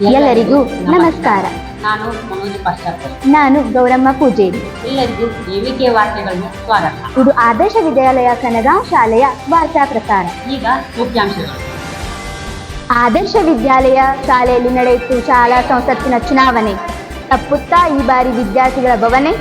ಎಲ್ಲರಿಗೂ ನಮಸ್ಕಾರ. ನಾನು ಮನೋಜ್ ಪಾಶ್ಚಾತ್ಯ. ನಾನು ಗೌರಮ್ಮ ಪೂಜೇರಿ. ಎಲ್ಲರಿಗೂ ಎವಿಕೆ ವಾರ್ತೆಗಳಿಗೆ ಸ್ವಾಗತ. ಇದು ಆದರ್ಶ ವಿದ್ಯಾಲಯ ಕನಗಾಂವ್ ಶಾಲೆಯ ವಾರ್ತಾ ಪ್ರಸಾರ. ಈಗ ಮುಖ್ಯಾಂಶಗಳು. ಆದರ್ಶ ವಿದ್ಯಾಲಯ ಶಾಲೆಯಲ್ಲಿ ನಡೆಯಿತು ಶಾಲಾ ಸಂಸತ್ತಿನ ಚುನಾವಣೆ. ತಪ್ಪುತ್ತಾ ಈ ಬಾರಿ ವಿದ್ಯಾರ್ಥಿಗಳ ಭವನೆ.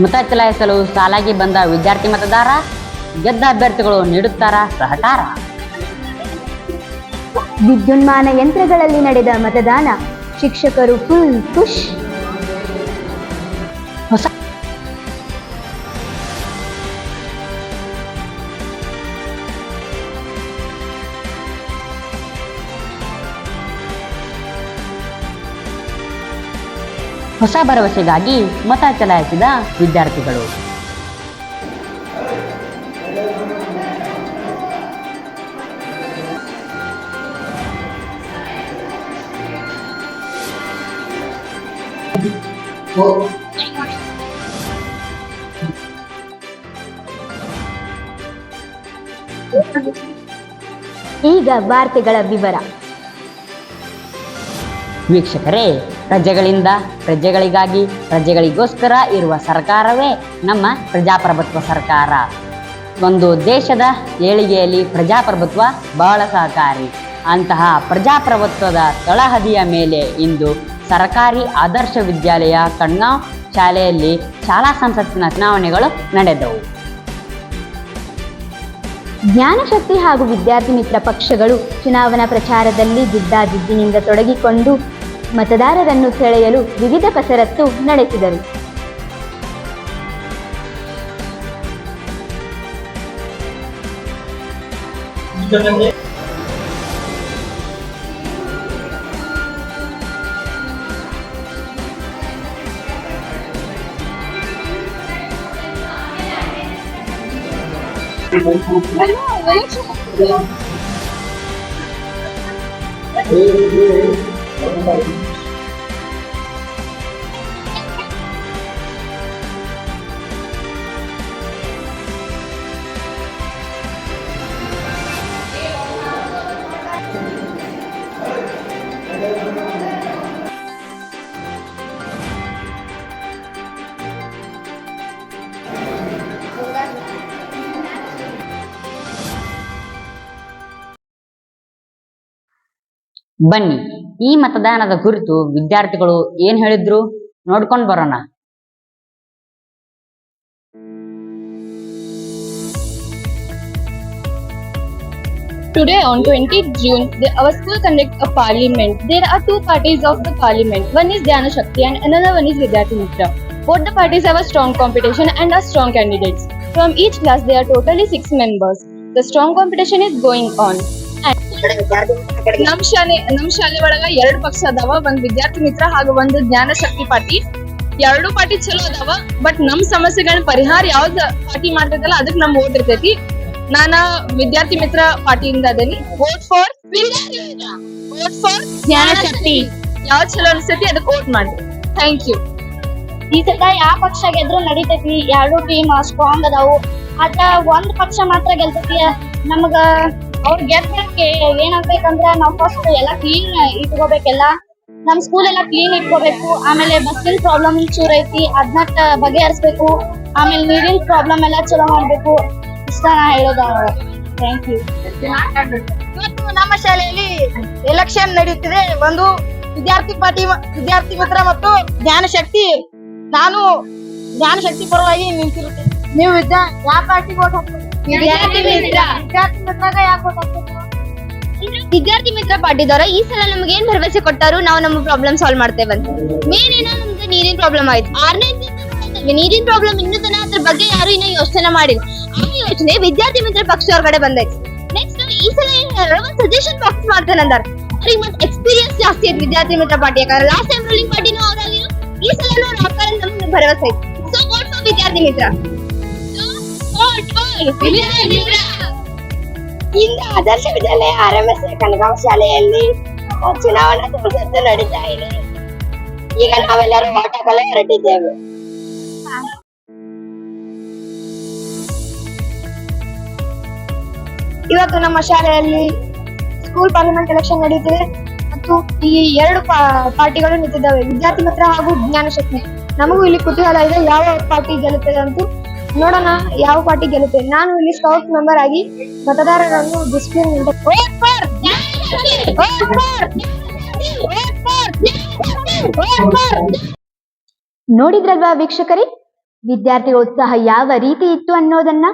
ಮತ ಚಲಾಯಿಸಲು ಸಾಲಾಗಿ ಬಂದ ವಿದ್ಯಾರ್ಥಿ ಮತದಾರ, ಗೆದ್ದ ಅಭ್ಯರ್ಥಿಗಳು ನೀಡುತ್ತಾರಾ ಸಹಕಾರ. ವಿದ್ಯುನ್ಮಾನ ಯಂತ್ರಗಳಲ್ಲಿ ನಡೆದ ಮತದಾನ, ಶಿಕ್ಷಕರು ಫುಲ್ ಖುಷ್. ಹೊಸ ಭರವಸೆಗಾಗಿ ಮತ ಚಲಾಯಿಸಿದ ವಿದ್ಯಾರ್ಥಿಗಳು. ಈಗ ವಾರ್ತೆಗಳ ವಿವರ. ವೀಕ್ಷಕರೇ, ಪ್ರಜೆಗಳಿಂದ ಪ್ರಜೆಗಳಿಗಾಗಿ ಪ್ರಜೆಗಳಿಗೋಸ್ಕರ ಇರುವ ಸರ್ಕಾರವೇ ನಮ್ಮ ಪ್ರಜಾಪ್ರಭುತ್ವ ಸರ್ಕಾರ. ಒಂದು ದೇಶದ ಏಳಿಗೆಯಲ್ಲಿ ಪ್ರಜಾಪ್ರಭುತ್ವ ಬಹಳ ಸಹಕಾರಿ. ಅಂತಹ ಪ್ರಜಾಪ್ರಭುತ್ವದ ತಳಹದಿಯ ಮೇಲೆ ಇಂದು ಸರ್ಕಾರಿ ಆದರ್ಶ ವಿದ್ಯಾಲಯ ಕಣ್ಗಾಂವ್ ಶಾಲೆಯಲ್ಲಿ ಶಾಲಾ ಸಂಸತ್ತಿನ ಚುನಾವಣೆಗಳು ನಡೆದವು. ಜ್ಞಾನಶಕ್ತಿ ಹಾಗೂ ವಿದ್ಯಾರ್ಥಿ ಮಿತ್ರ ಪಕ್ಷಗಳು ಚುನಾವಣಾ ಪ್ರಚಾರದಲ್ಲಿ ಜಿದ್ದಾಜಿದ್ದಿನಿಂದ ತೊಡಗಿಕೊಂಡು ಮತದಾರರನ್ನು ಸೆಳೆಯಲು ವಿವಿಧ ಕಸರತ್ತು ನಡೆಸಿದರು. ಬನ್ನಿ, ಈ ಮತದಾನದ ಕುರಿತು ವಿದ್ಯಾರ್ಥಿಗಳು ಏನ್ ಹೇಳಿದ್ರು ನೋಡ್ಕೊಂಡು ಬರೋಣ. Today on 20th June, our school conducts a parliament. There are two parties of the parliament. One is Dhyana Shakti and another one is Vidyarthi Mitra. Both the parties have a strong competition and are strong candidates. From each class, there are totally 6 members. The strong competition is going on. ನಮ್ ಶಾಲೆ ಒಳಗ 2 ಪಕ್ಷ ಅದಾವ. ಒಂದ್ ವಿದ್ಯಾರ್ಥಿ ಮಿತ್ರ ಹಾಗೂ ಒಂದು ಜ್ಞಾನ ಶಕ್ತಿ ಪಾರ್ಟಿ. 2 ಪಾರ್ಟಿ ಚಲೋ ಅದಾವ. ಬಟ್ ನಮ್ ಸಮಸ್ಯೆಗಳ ಪರಿಹಾರ ಯಾವ್ದು ಪಾರ್ಟಿ ಮಾಡ್ತೈತಲ್ಲ ಅದಕ್ಕೆ ನಮ್ ವೋಟ್ ಇರ್ತೈತಿ. ನಾನ ವಿದ್ಯಾರ್ಥಿ ಮಿತ್ರ ಪಾರ್ಟಿಯಿಂದ ಅದೇನಿ. ವೋಟ್ ಫಾರ್ ಜ್ಞಾನ ಶಕ್ತಿ. ಯಾವ್ದು ಚಲೋ ಅನ್ಸೈತಿ ಅದಕ್ಕೆ ವೋಟ್ ಮಾಡಿ. Thank you. ಈ ಸಲ ಯಾವ ಪಕ್ಷ ಗೆದ್ರು ನಡೀತೈತಿ. 2 ಟೀಮ್ ಸ್ಟ್ರಾಂಗ್ ಅದಾವು. ಆದ್ರ ಒಂದ್ ಪಕ್ಷ ಮಾತ್ರ ಗೆಲ್ತೈತಿ. ನಮಗ ಅವ್ರು ಗೆದ್ದಕ್ಕೆ ಏನಾಗ್ಬೇಕಂದ್ರ ನಾವ್ ಫಸ್ಟ್ ಎಲ್ಲಾ ಕ್ಲೀನ್ ಇಟ್ಕೋಬೇಕೆಲ್ಲ. ನಮ್ ಸ್ಕೂಲ್ ಎಲ್ಲಾ ಕ್ಲೀನ್ ಇಟ್ಕೋಬೇಕು. ಆಮೇಲೆ ಬಸ್ಸಿನ ಪ್ರಾಬ್ಲಮ್ ಚೂರ್ ಐತಿ, ಅದನ್ನ ಬಗೆಹರಿಸ್ಬೇಕು. ಆಮೇಲೆ ನೀರಿನ ಪ್ರಾಬ್ಲಮ್ ಎಲ್ಲಾ ಚಲೋ ಮಾಡ್ಬೇಕು. ಇಷ್ಟ ನಾ ಹೇಳೋದ. Thank you. ಇವತ್ತು ನಮ್ಮ ಶಾಲೆಯಲ್ಲಿ ಎಲೆಕ್ಷನ್ ನಡೆಯುತ್ತಿದೆ. ಒಂದು ವಿದ್ಯಾರ್ಥಿ ಮಿತ್ರ ಮತ್ತು ಜ್ಞಾನ ಶಕ್ತಿ. ನಾನು ಜ್ಞಾನ ಶಕ್ತಿ ಪರವಾಗಿ ನಿಂತಿರುತ್ತೇನೆ. ನೀವು ಯಾವ ಪಾರ್ಟಿಗೆ ವೋಟ್ ಹಾಕ್ತೀರಿ? ವಿದ್ಯಾರ್ಥಿ ಮಿತ್ರ. ವಿದ್ಯಾರ್ಥಿ ಮಿತ್ರಗ ಯಾಕೆ ವೋಟ್ ಹಾಕ್ತೀರಿ? ವಿದ್ಯಾರ್ಥಿ ಮಿತ್ರ ಪಾರ್ಟಿದವರ ಈ ಸಲ ನಮ್ಗೆ ಏನ್ ಭರವಸೆ ಕೊಟ್ಟಾರು, ನಾವು ನಮ್ಮ ಪ್ರಾಬ್ಲಮ್ ಸಾಲ್ವ್ ಮಾಡ್ತೇವಂತ. ಮೇನ್ ಏನೋ ನಮ್ದು ನೀರಿನ ಪ್ರಾಬ್ಲಮ್ ಆಯ್ತು. 6ನೇ ನೀರಿನ ಪ್ರಾಬ್ಲಮ್ ಇನ್ನೂ ತನ ಅದ್ರ ಬಗ್ಗೆ ಯಾರು ಇನ್ನೂ ಯೋಚನೆ ಮಾಡಿಲ್ಲ. ಆ ಯೋಚನೆ ವಿದ್ಯಾರ್ಥಿ ಮಿತ್ರ ಪಕ್ಷ ಹೊರಗಡೆ ಬಂದೈತಿ. ನೆಕ್ಸ್ಟ್ ಈ ಸಲ ಒಂದ್ ಸಜೆಷನ್ ಬಾಕ್ಸ್ ಮಾಡ್ತಾನಂದಾರ. ಅವ್ರಿಗೆ ಮತ್ತೆ ಎಕ್ಸ್ಪೀರಿಯನ್ಸ್ ಜಾಸ್ತಿ ಐತಿ ವಿದ್ಯಾರ್ಥಿ ಮಿತ್ರ ಪಾರ್ಟಿ. ಯಾಕಂದ್ರೆ ಲಾಸ್ಟ್ ಟೈಮ್ ರೂಲಿಂಗ್ ಪಾರ್ಟಿನೂ ಅವರಾಗಿರೋ, ಈ ಸಲ ಅವ್ರು ಹಾಕ್ತಾರೆ ಅಂತ ನಮ್ಗೆ ಭರವಸೆ ಐತಿ. ಸೊ ವೋಟ್ ಫಾರ್ ವಿದ್ಯಾರ್ಥಿ ಮಿತ್ರ. ಇಂದು ಆದರ್ಶ ವಿದ್ಯಾಲಯ RMS ಕನಗಾಂವ್ ಶಾಲೆಯಲ್ಲಿ ಚುನಾವಣಾ ಸಂಸತ್ತು ನಡೀತಾ ಇದೆ. ಈಗ ನಾವೆಲ್ಲರೂ ಓಟ್ ಹಾಕಲು ಹೊರಟಿದ್ದೇವೆ. ಇವತ್ತು ನಮ್ಮ ಶಾಲೆಯಲ್ಲಿ ಸ್ಕೂಲ್ ಪಾರ್ಲಿಮೆಂಟ್ ಎಲೆಕ್ಷನ್ ನಡೆಯುತ್ತಿದೆ ಮತ್ತು ಈ ಎರಡು ಪಾರ್ಟಿಗಳು ನಿಂತಿದ್ದಾವೆ, ವಿದ್ಯಾರ್ಥಿ ಮಿತ್ರ ಹಾಗೂ ಜ್ಞಾನ ಶಕ್ತಿ. ನಮಗೂ ಇಲ್ಲಿ ಕುತೂಹಲ ಇದೆ, ಯಾವ ಪಾರ್ಟಿ ಗೆಲ್ಲುತ್ತದೆ ಅಂತ ನೋಡೋಣ. ಯಾವ ಪಾರ್ಟಿ ಗೆಲ್ಲುತ್ತೆ? ನಾನು ಇಲ್ಲಿ ಸ್ಕೌಟ್ ಮೆಂಬರ್ ಆಗಿ ಮತದಾರರನ್ನು ಡಿಸ್ಪ್ಲೇ ನೋಡಿದ್ರಲ್ವಾ ವೀಕ್ಷಕರೇ, ವಿದ್ಯಾರ್ಥಿಗಳ ಉತ್ಸಾಹ ಯಾವ ರೀತಿ ಇತ್ತು ಅನ್ನೋದನ್ನ.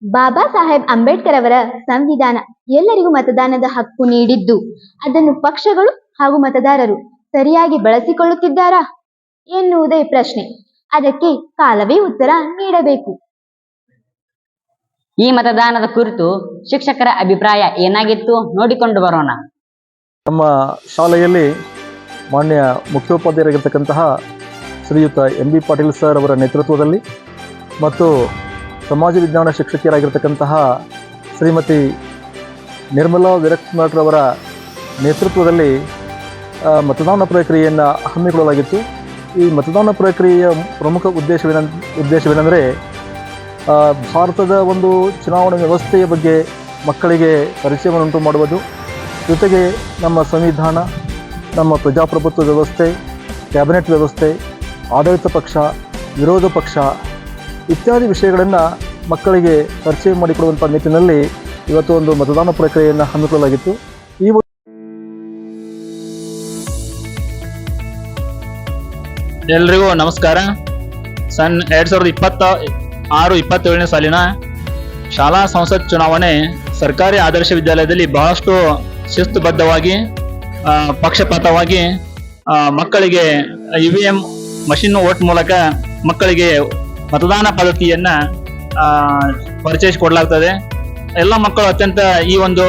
ಬಾಬಾ ಸಾಹೇಬ್ ಅಂಬೇಡ್ಕರ್ ಅವರ ಸಂವಿಧಾನ ಎಲ್ಲರಿಗೂ ಮತದಾನದ ಹಕ್ಕು ನೀಡಿದ್ದು, ಅದನ್ನು ಪಕ್ಷಗಳು ಹಾಗೂ ಮತದಾರರು ಸರಿಯಾಗಿ ಬಳಸಿಕೊಳ್ಳುತ್ತಿದ್ದಾರಾ ಎನ್ನುವುದೇ ಪ್ರಶ್ನೆ. ಅದಕ್ಕೆ ಕಾಲವೇ ಉತ್ತರ ನೀಡಬೇಕು. ಈ ಮತದಾನದ ಕುರಿತು ಶಿಕ್ಷಕರ ಅಭಿಪ್ರಾಯ ಏನಾಗಿತ್ತು ನೋಡಿಕೊಂಡು ಬರೋಣ. ನಮ್ಮ ಶಾಲೆಯಲ್ಲಿ ಮಾನ್ಯ ಮುಖ್ಯೋಪಾಧ್ಯಾಯರಾಗಿರ್ತಕ್ಕಂತಹ ಶ್ರೀಯುತ MB ಪಾಟೀಲ್ ಸರ್ ಅವರ ನೇತೃತ್ವದಲ್ಲಿ ಮತ್ತು ಸಮಾಜ ವಿಜ್ಞಾನ ಶಿಕ್ಷಕಿಯರಾಗಿರ್ತಕ್ಕಂತಹ ಶ್ರೀಮತಿ ನಿರ್ಮಲಾ ವಿರಕ್ತಮಠರವರ ನೇತೃತ್ವದಲ್ಲಿ ಮತದಾನ ಪ್ರಕ್ರಿಯೆಯನ್ನು ಹಮ್ಮಿಕೊಳ್ಳಲಾಗಿತ್ತು. ಈ ಮತದಾನ ಪ್ರಕ್ರಿಯೆಯ ಪ್ರಮುಖ ಉದ್ದೇಶವೇನೆಂದರೆ ಭಾರತದ ಒಂದು ಚುನಾವಣಾ ವ್ಯವಸ್ಥೆಯ ಬಗ್ಗೆ ಮಕ್ಕಳಿಗೆ ಪರಿಚಯವನ್ನುಂಟು ಮಾಡುವುದು, ಜೊತೆಗೆ ನಮ್ಮ ಸಂವಿಧಾನ, ನಮ್ಮ ಪ್ರಜಾಪ್ರಭುತ್ವ ವ್ಯವಸ್ಥೆ, ಕ್ಯಾಬಿನೆಟ್ ವ್ಯವಸ್ಥೆ, ಆಡಳಿತ ಪಕ್ಷ, ವಿರೋಧ ಪಕ್ಷ ಇತ್ಯಾದಿ ವಿಷಯಗಳನ್ನು ಮಕ್ಕಳಿಗೆ ಪರಿಚಯ ಮಾಡಿಕೊಡುವಂಥ ನಿಟ್ಟಿನಲ್ಲಿ ಇವತ್ತು ಒಂದು ಮತದಾನ ಪ್ರಕ್ರಿಯೆಯನ್ನು ಹಮ್ಮಿಕೊಳ್ಳಲಾಗಿತ್ತು. ಈ ಎಲ್ರಿಗೂ ನಮಸ್ಕಾರ. 2026-27ನೇ ಸಾಲಿನ ಶಾಲಾ ಸಂಸತ್ ಚುನಾವಣೆ ಸರ್ಕಾರಿ ಆದರ್ಶ ವಿದ್ಯಾಲಯದಲ್ಲಿ ಬಹಳಷ್ಟು ಶಿಸ್ತುಬದ್ಧವಾಗಿ ಪಕ್ಷಪಾತವಾಗಿ ಮಕ್ಕಳಿಗೆ EVM ಮಷಿನ್ ವೋಟ್ ಮೂಲಕ ಮಕ್ಕಳಿಗೆ ಮತದಾನ ಪದ್ಧತಿಯನ್ನ ಪರಿಚಯಿಸಿಕೊಡಲಾಗ್ತದೆ. ಎಲ್ಲ ಮಕ್ಕಳು ಅತ್ಯಂತ ಈ ಒಂದು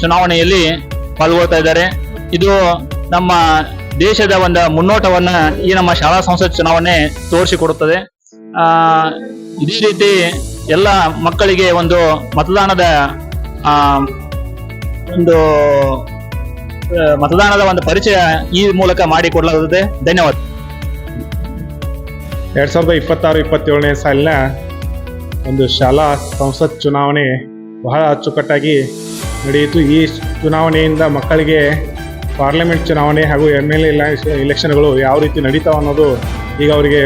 ಚುನಾವಣೆಯಲ್ಲಿ ಪಾಲ್ಗೊಳ್ತಾ ಇದ್ದಾರೆ. ಇದು ನಮ್ಮ ದೇಶದ ಒಂದು ಮುನ್ನೋಟವನ್ನ ಈ ನಮ್ಮ ಶಾಲಾ ಸಂಸತ್ ಚುನಾವಣೆ ತೋರಿಸಿಕೊಡುತ್ತದೆ. ಇದೇ ರೀತಿ ಎಲ್ಲ ಮಕ್ಕಳಿಗೆ ಒಂದು ಮತದಾನದ ಒಂದು ಪರಿಚಯ ಈ ಮೂಲಕ ಮಾಡಿಕೊಡಲಾಗುತ್ತದೆ. ಧನ್ಯವಾದ. 2026-27ನೇ ಸಾಲಿನ ಒಂದು ಶಾಲಾ ಸಂಸತ್ ಚುನಾವಣೆ ಬಹಳ ಅಚ್ಚುಕಟ್ಟಾಗಿ ನಡೆಯಿತು. ಈ ಚುನಾವಣೆಯಿಂದ ಮಕ್ಕಳಿಗೆ ಪಾರ್ಲಿಮೆಂಟ್ ಚುನಾವಣೆ ಹಾಗೂ MLA ಎಲೆಕ್ಷನ್ಗಳು ಯಾವ ರೀತಿ ನಡೀತಾವ ಅನ್ನೋದು ಈಗ ಅವರಿಗೆ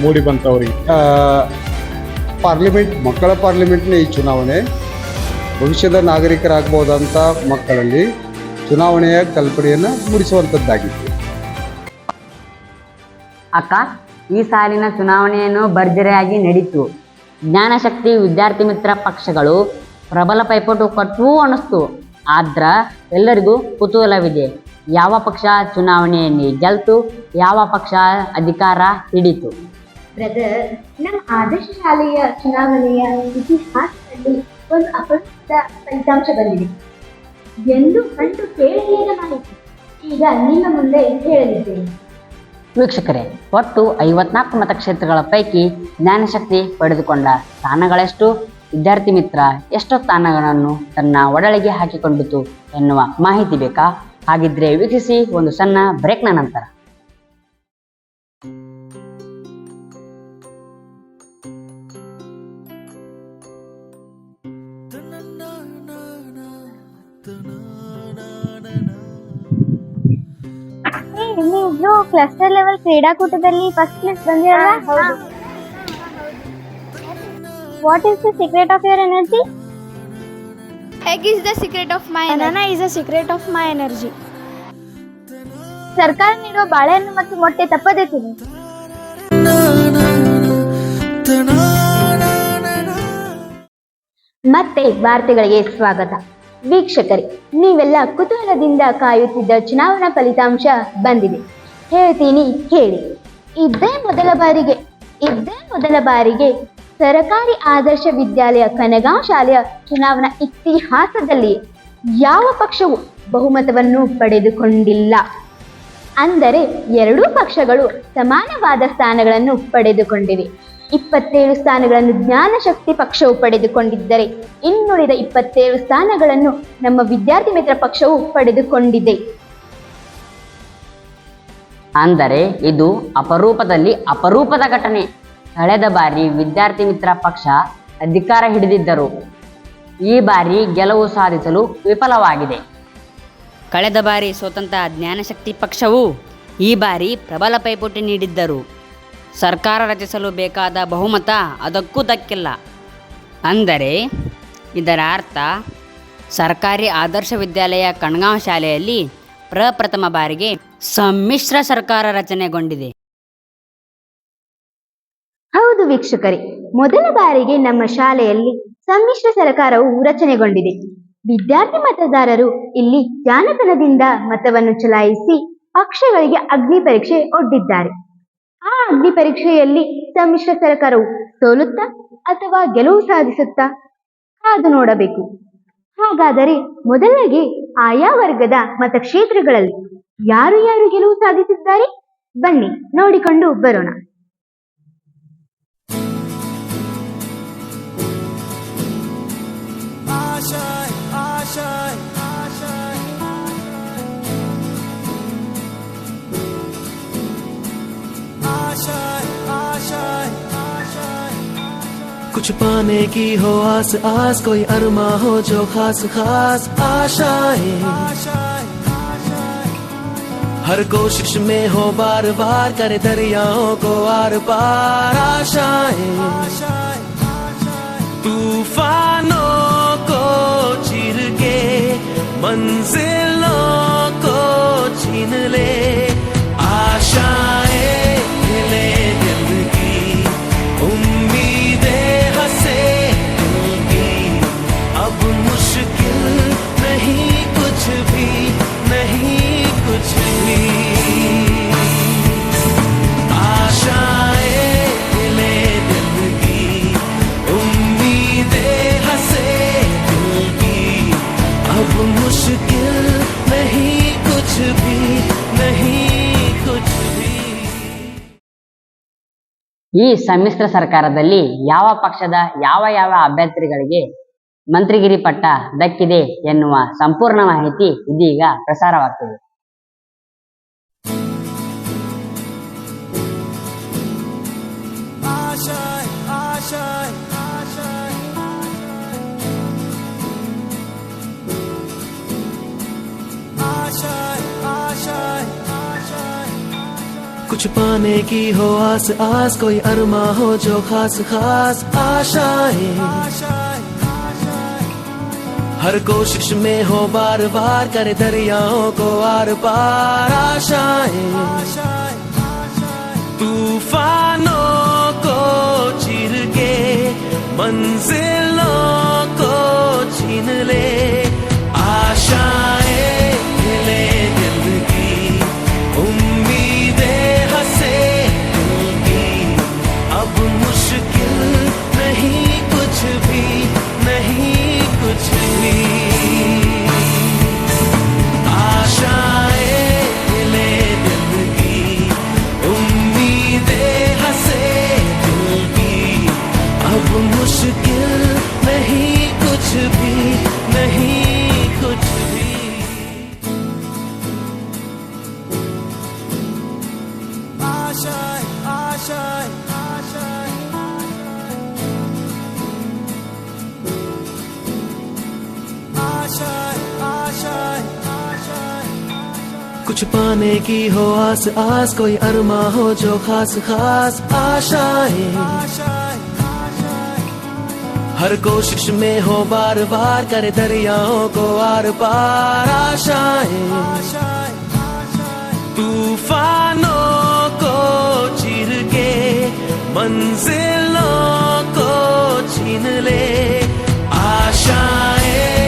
ಮೂಡಿ ಬಂತು. ಅವರಿಗೆ ಮಕ್ಕಳ ಪಾರ್ಲಿಮೆಂಟ್ನ ಈ ಚುನಾವಣೆ ಭವಿಷ್ಯದ ನಾಗರಿಕರಾಗಬಹುದಂಥ ಮಕ್ಕಳಲ್ಲಿ ಚುನಾವಣೆಯ ಕಲ್ಪನೆಯನ್ನು ಮೂಡಿಸುವಂಥದ್ದಾಗಿತ್ತು. ಅಕ್ಕ, ಈ ಸಾಲಿನ ಚುನಾವಣೆಯನ್ನು ಭರ್ಜರಿಯಾಗಿ ನಡೀತು. ಜ್ಞಾನಶಕ್ತಿ, ವಿದ್ಯಾರ್ಥಿ ಮಿತ್ರ ಪಕ್ಷಗಳು ಪ್ರಬಲ ಪೈಪೋಟು ಕೊಟ್ಟವು ಅನ್ನಿಸ್ತು. ಆದ್ರ ಎಲ್ಲರಿಗೂ ಕುತೂಹಲವಿದೆ, ಯಾವ ಪಕ್ಷ ಚುನಾವಣೆಯಲ್ಲಿ ಗೆಲ್ತು, ಯಾವ ಪಕ್ಷ ಅಧಿಕಾರ ಹಿಡಿತು. ಬ್ರದರ್, ನಮ್ಮ ಆದರ್ಶ ಶಾಲೆಯ ಚುನಾವಣೆಯ ಇತಿಹಾಸದಲ್ಲಿ ಒಂದು ಅಪರೂಪದ ಫಲಿತಾಂಶ ಬಂದಿದೆ ಎಂದು ಕಂಡು ಕೇಳಿದ ಮಾಹಿತಿ ಈಗ ನಿಮ್ಮ ಮುಂದೆ ಹೇಳಲಿದ್ದೇನೆ. ವೀಕ್ಷಕರೇ, ಒಟ್ಟು 54 ಮತಕ್ಷೇತ್ರಗಳ ಪೈಕಿ ಜ್ಞಾನಶಕ್ತಿ ಪಡೆದುಕೊಂಡ ಸ್ಥಾನಗಳೆಷ್ಟು, ವಿದ್ಯಾರ್ಥಿ ಮಿತ್ರ ಎಷ್ಟು ಸ್ಥಾನಗಳನ್ನು ತನ್ನ ಒಡಲಿಗೆ ಹಾಕಿಕೊಂಡಿತು ಎನ್ನುವ ಮಾಹಿತಿ ಬೇಕಾ? ಹಾಗಿದ್ರೆ ವೀಕ್ಷಿಸಿ ಒಂದು ಸಣ್ಣ ಬ್ರೇಕ್ನ ನಂತರ. ನೀವು ಕ್ಲಸ್ಟರ್ ಲೆವೆಲ್ ಕ್ರೀಡಾಕೂಟದಲ್ಲಿ ಫಸ್ಟ್ ಪ್ಲೇಸ್ ಬಂದಿರಲ್ಲ? What is the secret of your energy? Egg is the secret of my energy. Banana is the secret of my energy. ಸರ್ಕಾರ ನೀಡುವ ಬಾಳೆಹಣ್ಣು ಮತ್ತು ಮೊಟ್ಟೆ ತಪ್ಪದೇ ತಿನ್ನಿ. ಮತ್ತೆ ವಾರ್ತೆಗಳಿಗೆ ಸ್ವಾಗತ. ವೀಕ್ಷಕರೇ, ನೀವೆಲ್ಲ ಕುತೂಹಲದಿಂದ ಕಾಯುತ್ತಿದ್ದ ಚುನಾವಣಾ ಫಲಿತಾಂಶ ಬಂದಿದೆ. ಹೇಳ್ತೀನಿ ಕೇಳಿ. ಇದೇ ಮೊದಲ ಬಾರಿಗೆ ಸರಕಾರಿ ಆದರ್ಶ ವಿದ್ಯಾಲಯ ಕನಗಾಂವ್ ಶಾಲೆಯ ಚುನಾವಣಾ ಇತಿಹಾಸದಲ್ಲಿ ಯಾವ ಪಕ್ಷವು ಬಹುಮತವನ್ನು ಪಡೆದುಕೊಂಡಿಲ್ಲ. ಅಂದರೆ ಎರಡೂ ಪಕ್ಷಗಳು ಸಮಾನವಾದ ಸ್ಥಾನಗಳನ್ನು ಪಡೆದುಕೊಂಡಿವೆ. 27 ಸ್ಥಾನಗಳನ್ನು ಜ್ಞಾನಶಕ್ತಿ ಪಕ್ಷವು ಪಡೆದುಕೊಂಡಿದ್ದರೆ ಇನ್ನುಳಿದ 27 ಸ್ಥಾನಗಳನ್ನು ನಮ್ಮ ವಿದ್ಯಾರ್ಥಿ ಮಿತ್ರ ಪಕ್ಷವು ಪಡೆದುಕೊಂಡಿದೆ. ಅಂದರೆ ಇದು ಅಪರೂಪದಲ್ಲಿ ಅಪರೂಪದ ಘಟನೆ. ಕಳೆದ ಬಾರಿ ವಿದ್ಯಾರ್ಥಿ ಮಿತ್ರ ಪಕ್ಷ ಅಧಿಕಾರ ಹಿಡಿದಿದ್ದರು. ಈ ಬಾರಿ ಗೆಲುವು ಸಾಧಿಸಲು ವಿಫಲವಾಗಿದೆ. ಕಳೆದ ಬಾರಿ ಸ್ವತಂತ್ರ ಜ್ಞಾನಶಕ್ತಿ ಪಕ್ಷವು ಈ ಬಾರಿ ಪ್ರಬಲ ಪೈಪೋಟಿ ನೀಡಿದ್ದರು. ಸರ್ಕಾರ ರಚಿಸಲು ಬೇಕಾದ ಬಹುಮತ ಅದಕ್ಕೂ ದಕ್ಕಿಲ್ಲ. ಅಂದರೆ ಇದರ ಅರ್ಥ ಸರ್ಕಾರಿ ಆದರ್ಶ ವಿದ್ಯಾಲಯ ಕಣ್ಗಾಂವ್ ಶಾಲೆಯಲ್ಲಿ ಪ್ರಪ್ರಥಮ ಬಾರಿಗೆ ಸಮ್ಮಿಶ್ರ ಸರ್ಕಾರ ರಚನೆಗೊಂಡಿದೆ. ಹೌದು ವೀಕ್ಷಕರೇ, ಮೊದಲ ಬಾರಿಗೆ ನಮ್ಮ ಶಾಲೆಯಲ್ಲಿ ಸಮ್ಮಿಶ್ರ ಸರ್ಕಾರವು ರಚನೆಗೊಂಡಿದೆ. ವಿದ್ಯಾರ್ಥಿ ಮತದಾರರು ಇಲ್ಲಿ ಜಾಣತನದಿಂದ ಮತವನ್ನು ಚಲಾಯಿಸಿ ಪಕ್ಷಗಳಿಗೆ ಅಗ್ನಿ ಪರೀಕ್ಷೆ ಒಡ್ಡಿದ್ದಾರೆ. ಆ ಅಗ್ನಿ ಪರೀಕ್ಷೆಯಲ್ಲಿ ಸಮ್ಮಿಶ್ರ ಸರ್ಕಾರವು ಸೋಲುತ್ತಾ ಅಥವಾ ಗೆಲುವು ಸಾಧಿಸುತ್ತಾ ಕಾದು ನೋಡಬೇಕು. ಹಾಗಾದರೆ ಮೊದಲಿಗೆ ಆಯಾ ವರ್ಗದ ಮತಕ್ಷೇತ್ರಗಳಲ್ಲಿ ಯಾರು ಯಾರು ಗೆಲುವು ಸಾಧಿಸಿದ್ದಾರೆ ಬನ್ನಿ ನೋಡಿಕೊಂಡು ಬರೋಣ. कुछ पाने की हो आस आस, कोई अरमा हो जो खास खास आशाएं, हर कोशिश में हो बार बार करे दरियाओं को आर पार आशाएं, तूफानों को चीर के मंजिलों को छीन ले आशाएं, ले दिल की उम्मीदें हंसे दिल की, अब मुश्किल नहीं कुछ भी, नहीं कुछ भी, आशाएं ले दिल की उम्मीदें हंसे दिल की, अब मुश्किल नहीं कुछ भी, नहीं कुछ भी. ಈ ಸಮ್ಮಿಶ್ರ ಸರ್ಕಾರದಲ್ಲಿ ಯಾವ ಪಕ್ಷದ ಯಾವ ಯಾವ ಅಭ್ಯರ್ಥಿಗಳಿಗೆ ಮಂತ್ರಿಗಿರಿ ಪಟ್ಟ ದಕ್ಕಿದೆ ಎನ್ನುವ ಸಂಪೂರ್ಣ ಮಾಹಿತಿ ಇದೀಗ ಪ್ರಸಾರವಾಗ್ತಿದೆ. कुछ पाने की हो आस आस, कोई अरमा हो जो खास खास आशाएं, हर कोशिश में हो बार बार करे दरियाओं को आर पार आशाएं, तूफानों को चीर के मंजिलों को छीन ले आशाएं, ले दिल की उम्मीदें हंसे दिल की, अब मुश्किल नहीं कुछ भी, नहीं कुछ भी, आशाएं ले दिल की उम्मीदें हंसे दिल की, अब मुश्किल नहीं कुछ भी, नहीं कुछ भी. कुछ पाने की हो आस आस, कोई अरमा हो जो खास खास आशाएं, हर कोशिश में हो बार बार करे दरियाओं को आर पार आशाएं, तूफानों को चीर के मंजिलों को छीन ले आशाएं,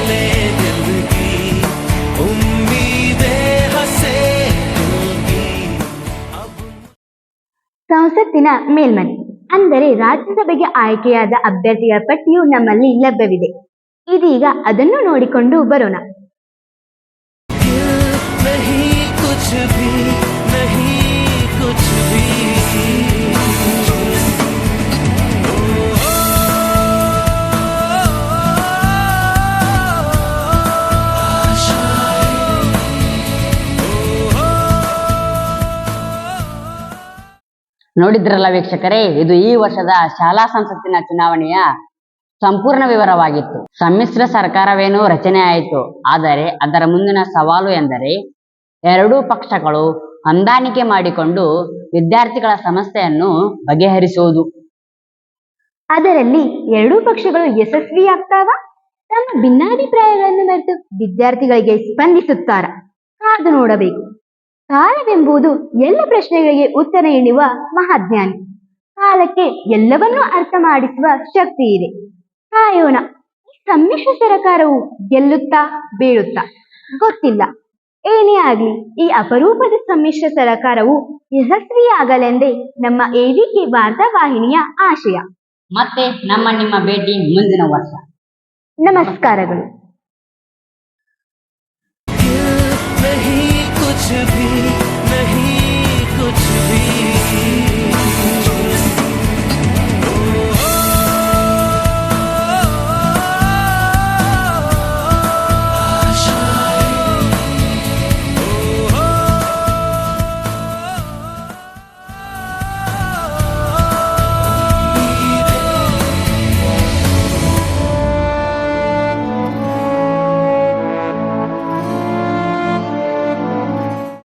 ले दिल की उम्मीदें हंसे दिल की, अब ಸಂಸತ್ತಿನ ಮೇಲ್ಮನೆ ಅಂದರೆ ರಾಜ್ಯಸಭೆಗೆ ಆಯ್ಕೆಯಾದ ಅಭ್ಯರ್ಥಿಗಳ ಪಟ್ಟಿಯು ನಮ್ಮಲ್ಲಿ ಲಭ್ಯವಿದೆ. ಇದೀಗ ಅದನ್ನು ನೋಡಿಕೊಂಡು ಬರೋಣ. नहीं कुछ भी, नहीं कुछ भी, ನೋಡಿದ್ರಲ್ಲ ವೀಕ್ಷಕರೇ, ಇದು ಈ ವರ್ಷದ ಶಾಲಾ ಸಂಸತ್ತಿನ ಚುನಾವಣೆಯ ಸಂಪೂರ್ಣ ವಿವರವಾಗಿತ್ತು. ಸಮ್ಮಿಶ್ರ ಸರ್ಕಾರವೇನೋ ರಚನೆ ಆಯಿತು, ಆದರೆ ಅದರ ಮುಂದಿನ ಸವಾಲು ಎಂದರೆ ಎರಡೂ ಪಕ್ಷಗಳು ಹೊಂದಾಣಿಕೆ ಮಾಡಿಕೊಂಡು ವಿದ್ಯಾರ್ಥಿಗಳ ಸಮಸ್ಯೆಯನ್ನು ಬಗೆಹರಿಸುವುದು. ಅದರಲ್ಲಿ ಎರಡೂ ಪಕ್ಷಗಳು ಯಶಸ್ವಿಯಾಗ್ತಾವ? ತಮ್ಮ ಭಿನ್ನಾಭಿಪ್ರಾಯಗಳನ್ನು ಮರೆತು ವಿದ್ಯಾರ್ಥಿಗಳಿಗೆ ಸ್ಪಂದಿಸುತ್ತಾರ? ಕಾದು ನೋಡಬೇಕು. ಕಾಲವೆಂಬುದು ಎಲ್ಲ ಪ್ರಶ್ನೆಗಳಿಗೆ ಉತ್ತರ ನೀಡುವ ಮಹಾಜ್ಞಾನಿ. ಕಾಲಕ್ಕೆ ಎಲ್ಲವನ್ನೂ ಅರ್ಥ ಮಾಡಿಸುವ ಶಕ್ತಿ ಇದೆ. ಕಾಯೋಣ. ಈ ಸಮ್ಮಿಶ್ರ ಸರ್ಕಾರವು ಗೆಲ್ಲುತ್ತಾ ಬೀಳುತ್ತಾ ಗೊತ್ತಿಲ್ಲ. ಏನೇ ಆಗ್ಲಿ, ಈ ಅಪರೂಪದ ಸಮ್ಮಿಶ್ರ ಸರ್ಕಾರವು ಯಶಸ್ವಿಯಾಗಲೆಂದೇ ನಮ್ಮ AVK ವಾರ್ತಾ ವಾಹಿನಿಯ ಆಶಯ. ಮತ್ತೆ ನಿಮ್ಮ ಭೇಟಿ ಮುಂದಿನ ವರ್ಷ. ನಮಸ್ಕಾರಗಳು. नहीं कुछ भी